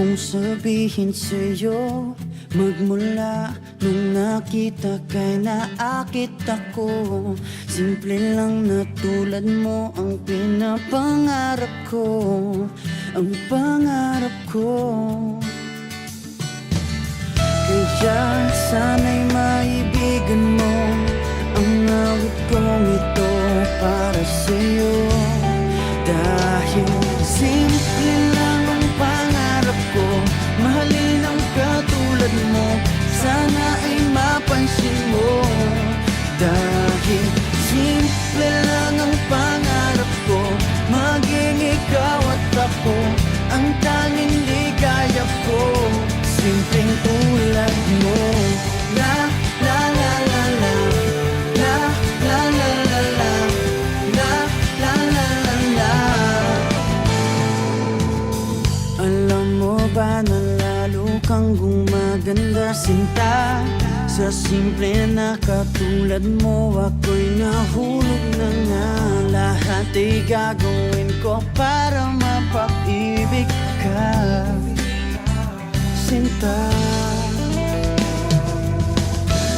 kong sabihin sa'yo, magmula nung nakita kay naakit ako. Simple lang na tulad mo ang pinapangarap ko, ang pangarap ko. Kaya sana'y maibigan mo ang awit kong ito para sa'yo. Dahil simple lang ang pangarap ko, mahalin ang katulad mo, sana ay mapansin mo. Dahil simple lang ang pangarap ko, maging ikaw at ako ang tanging ligaya ko. Simpleng tulad mo. La la la la la, la la la la la, la la la la la. Alam mo ba na lalo kang gumaganda, sinta, sa simple na katulad mo? Ako'y nahulog na nga. Lahat ay gagawin ko para mapag-ibig ka, sinta.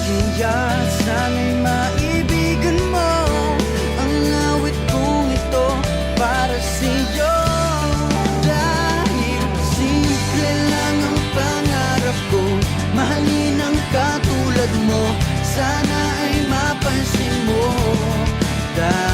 Kaya sana'y maibigan mo ang awit kong ito para sa'yo. Dahil simple lang ang pangarap ko, mahalin ang katulad mo, sana ay mapansin mo. Dahil